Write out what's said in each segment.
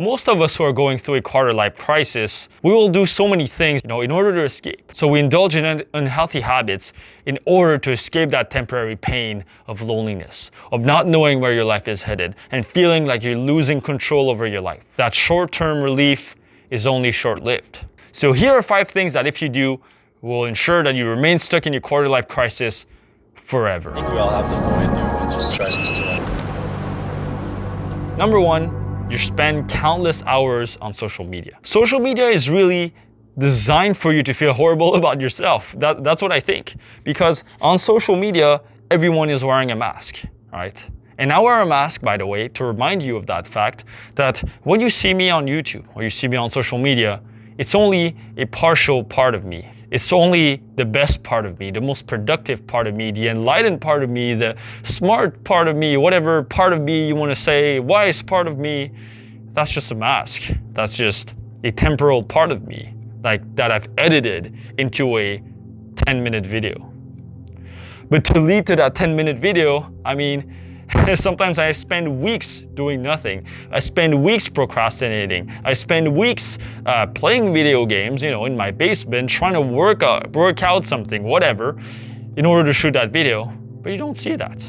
Most of us who are going through a quarter-life crisis, we will do so many things, in order to escape. So we indulge in unhealthy habits in order to escape that temporary pain of loneliness, of not knowing where your life is headed, and feeling like you're losing control over your life. That short-term relief is only short-lived. So here are 5 things that if you do, will ensure that you remain stuck in your quarter-life crisis forever. I think we all have the point where we just trust us too much. Number 1, you spend countless hours on social media. Social media is really designed for you to feel horrible about yourself. That's what I think. Because on social media, everyone is wearing a mask, right? And I wear a mask, by the way, to remind you of that fact, that when you see me on YouTube or you see me on social media, it's only a partial part of me. It's only the best part of me, the most productive part of me, the enlightened part of me, the smart part of me, whatever part of me you want to say, wise part of me. That's just a mask. That's just a temporal part of me, like that I've edited into a 10-minute video. But to lead to that 10-minute video, sometimes I spend weeks doing nothing. I spend weeks procrastinating. I spend weeks playing video games, in my basement, trying to work out something, whatever, in order to shoot that video. But you don't see that.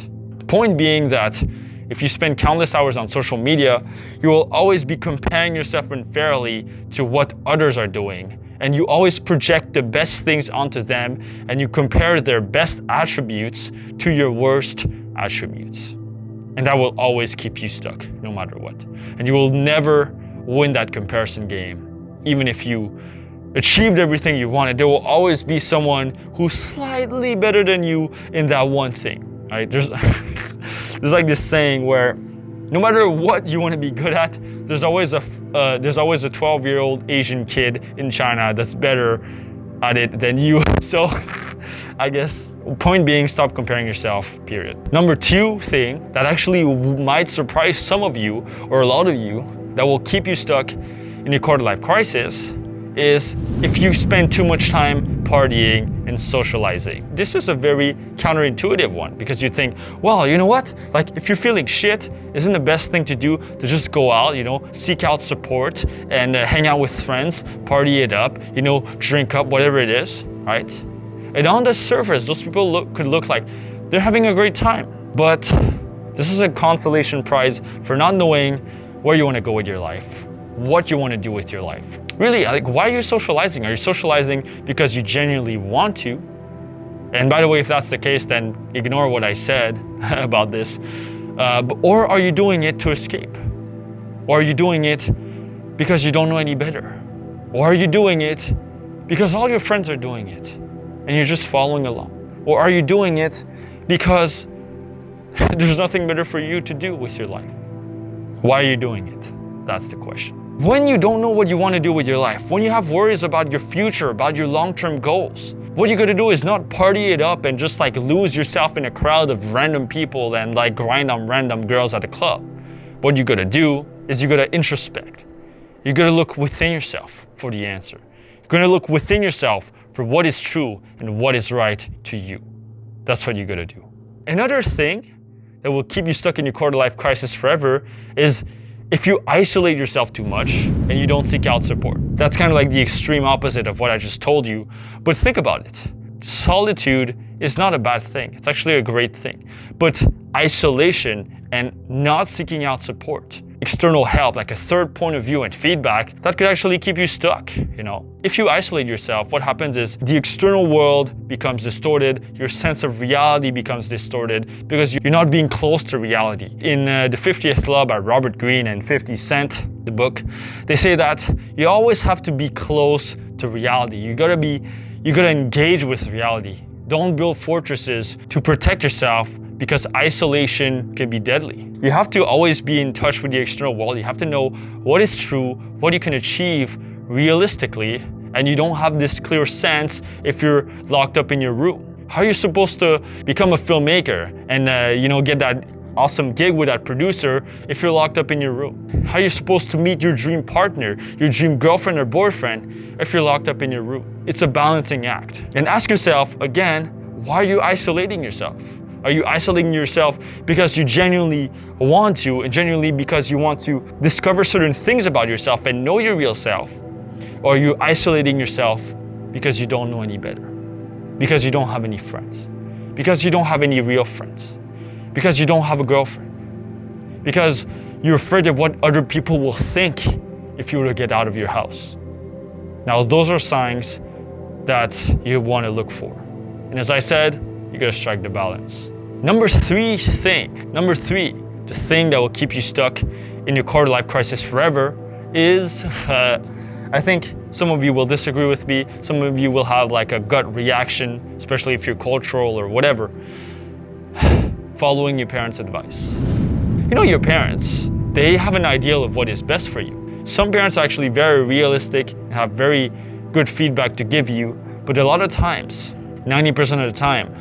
Point being that if you spend countless hours on social media, you will always be comparing yourself unfairly to what others are doing. And you always project the best things onto them, and you compare their best attributes to your worst attributes. And that will always keep you stuck, no matter what. And you will never win that comparison game. Even if you achieved everything you wanted, there will always be someone who's slightly better than you in that one thing, right? There's like this saying where no matter what you want to be good at, there's always a 12-year-old Asian kid in China that's better at it than you. So I guess point being, stop comparing yourself, period. Number 2 thing that actually might surprise some of you or a lot of you that will keep you stuck in your quarter-life crisis is if you spend too much time partying and socializing. This is a very counterintuitive one because you think, well, you know what? Like if you're feeling shit, isn't the best thing to do to just go out, seek out support and hang out with friends, party it up, drink up, whatever it is, right? And on the surface, those people could look like they're having a great time. But this is a consolation prize for not knowing where you want to go with your life, what you want to do with your life. Really, why are you socializing? Are you socializing because you genuinely want to? And by the way, if that's the case, then ignore what I said about this. Or are you doing it to escape? Or are you doing it because you don't know any better? Or are you doing it because all your friends are doing it and you're just following along? Or are you doing it because there's nothing better for you to do with your life? Why are you doing it? That's the question. When you don't know what you want to do with your life, when you have worries about your future, about your long-term goals, what you gotta do is not party it up and just lose yourself in a crowd of random people and grind on random girls at a club. What you gotta do is you gotta introspect. You gotta look within yourself for the answer. You're gonna look within yourself for what is true and what is right to you. That's what you gotta do. Another thing that will keep you stuck in your quarter-life crisis forever is if you isolate yourself too much and you don't seek out support. That's kind of like the extreme opposite of what I just told you. But think about it. Solitude is not a bad thing. It's actually a great thing. But isolation and not seeking out support, external help, like a third point of view and feedback, that could actually keep you stuck, If you isolate yourself, what happens is the external world becomes distorted, your sense of reality becomes distorted because you're not being close to reality. In The 50th Law by Robert Greene and 50 Cent, the book, they say that you always have to be close to reality. You gotta engage with reality. Don't build fortresses to protect yourself because isolation can be deadly. You have to always be in touch with the external world. You have to know what is true, what you can achieve realistically, and you don't have this clear sense if you're locked up in your room. How are you supposed to become a filmmaker and get that awesome gig with that producer if you're locked up in your room? How are you supposed to meet your dream partner, your dream girlfriend or boyfriend if you're locked up in your room? It's a balancing act. And ask yourself again, why are you isolating yourself? Are you isolating yourself because you genuinely want to, and genuinely because you want to discover certain things about yourself and know your real self? Or are you isolating yourself because you don't know any better? Because you don't have any friends? Because you don't have any real friends? Because you don't have a girlfriend? Because you're afraid of what other people will think if you were to get out of your house? Now, those are signs that you want to look for. And as I said, you gotta strike the balance. Number three, the thing that will keep you stuck in your quarter life crisis forever is, I think some of you will disagree with me, some of you will have like a gut reaction, especially if you're cultural or whatever, following your parents' advice. You know, your parents, they have an ideal of what is best for you. Some parents are actually very realistic and have very good feedback to give you, but a lot of times, 90% of the time,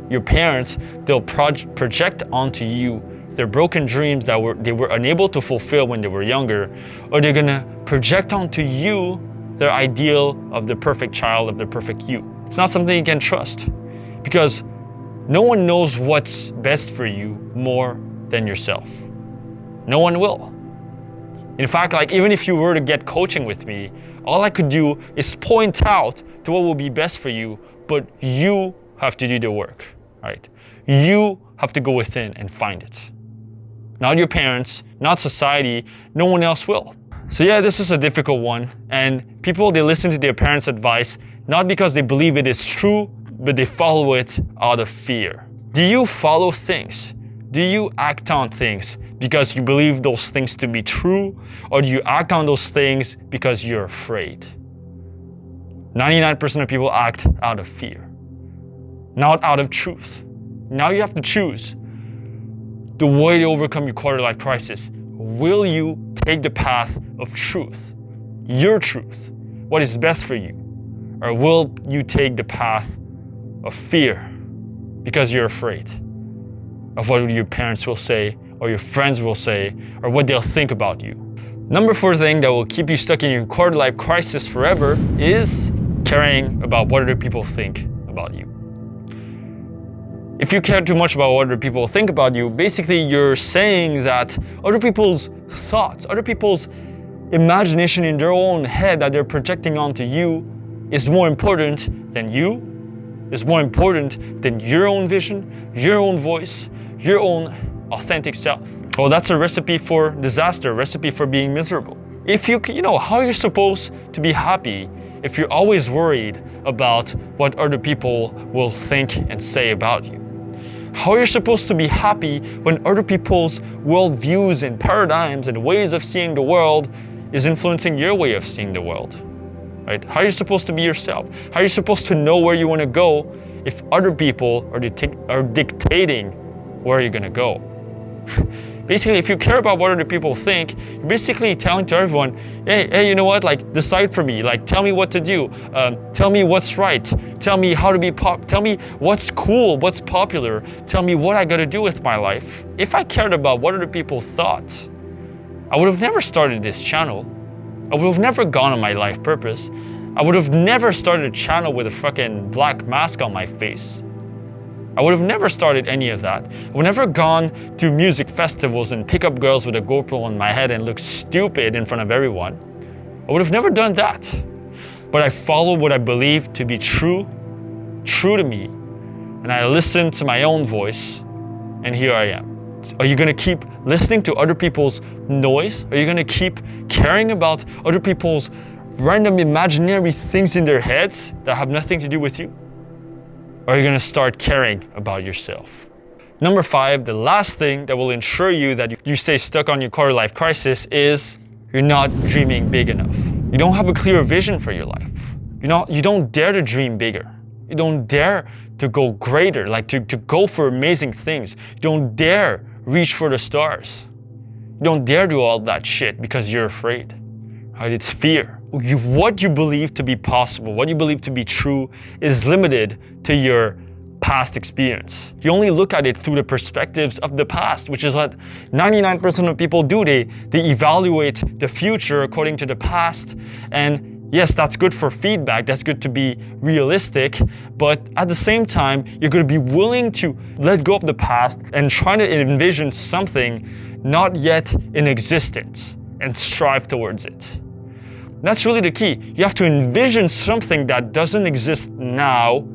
your parents, they'll project onto you their broken dreams that they were unable to fulfill when they were younger, or they're gonna project onto you their ideal of the perfect child, of the perfect you. It's not something you can trust, because no one knows what's best for you more than yourself. No one will. In fact, like even if you were to get coaching with me, all I could do is point out to what will be best for you, but you have to do the work, right? You have to go within and find it. Not your parents, not society, no one else will. So yeah, this is a difficult one, and people, they listen to their parents' advice not because they believe it is true, but they follow it out of fear. Do you follow things? Do you act on things because you believe those things to be true, or do you act on those things because you're afraid? 99% of people act out of fear, not out of truth. Now you have to choose the way to overcome your quarter life crisis. Will you take the path of truth, your truth, what is best for you? Or will you take the path of fear because you're afraid of what your parents will say, or your friends will say, or what they'll think about you? Number 4 thing that will keep you stuck in your quarter life crisis forever is caring about what other people think about you. If you care too much about what other people think about you, basically you're saying that other people's thoughts, other people's imagination in their own head that they're projecting onto you is more important than you, is more important than your own vision, your own voice, your own authentic self. Well, that's a recipe for disaster, a recipe for being miserable. If you know, how you're supposed to be happy if you're always worried about what other people will think and say about you? How you're supposed to be happy when other people's worldviews and paradigms and ways of seeing the world is influencing your way of seeing the world, right? How are you supposed to be yourself? How are you supposed to know where you want to go if other people are dictating where you're going to go? Basically, if you care about what other people think, you're basically telling to everyone, hey, you know what? Like, decide for me. Like, tell me what to do. Tell me what's right. Tell me how to be tell me what's cool, what's popular. Tell me what I got to do with my life. If I cared about what other people thought, I would have never started this channel. I would have never gone on my life purpose. I would have never started a channel with a fucking black mask on my face. I would have never started any of that. I would have never gone to music festivals and pick up girls with a GoPro on my head and look stupid in front of everyone. I would have never done that. But I followed what I believed to be true to me, and I listened to my own voice, and here I am. Are you gonna keep listening to other people's noise? Are you gonna keep caring about other people's random imaginary things in their heads that have nothing to do with you? Or are you gonna start caring about yourself? Number 5, the last thing that will ensure you that you stay stuck on your quarter life crisis is you're not dreaming big enough. You don't have a clear vision for your life. You don't dare to dream bigger. You don't dare to go greater, like to go for amazing things. You don't dare reach for the stars. You don't dare do all that shit because you're afraid. Right? It's fear. What you believe to be possible, what you believe to be true is limited to your past experience. You only look at it through the perspectives of the past, which is what 99% of people do. They evaluate the future according to the past, and Yes, that's good for feedback, that's good to be realistic, but at the same time, you're going to be willing to let go of the past and try to envision something not yet in existence and strive towards it. That's really the key. You have to envision something that doesn't exist now,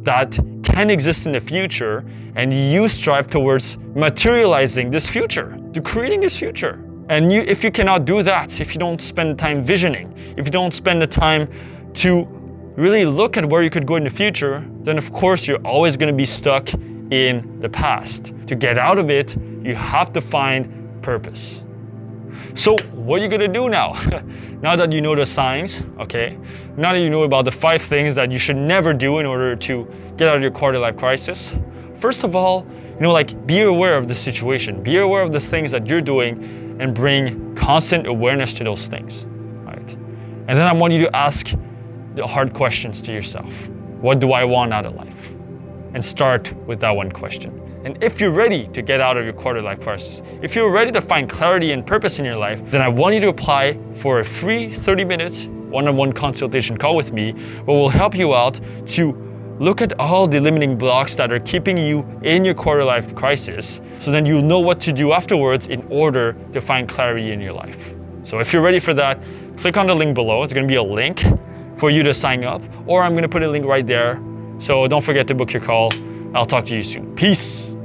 that can exist in the future, and you strive towards materializing this future, to creating this future. And if you cannot do that, if you don't spend the time visioning, if you don't spend the time to really look at where you could go in the future, then of course you're always going to be stuck in the past. To get out of it, you have to find purpose. So what are you going to do now? Now that you know the signs, okay? Now that you know about the 5 things that you should never do in order to get out of your quarter-life crisis, first of all, be aware of the situation. Be aware of the things that you're doing and bring constant awareness to those things, right? And then I want you to ask the hard questions to yourself. What do I want out of life? And start with that one question. And if you're ready to get out of your quarter-life crisis, if you're ready to find clarity and purpose in your life, then I want you to apply for a free 30-minute one-on-one consultation call with me, where we'll help you out to look at all the limiting blocks that are keeping you in your quarter-life crisis, so then you'll know what to do afterwards in order to find clarity in your life. So if you're ready for that, click on the link below. It's going to be a link for you to sign up, or I'm going to put a link right there. So don't forget to book your call. I'll talk to you soon. Peace.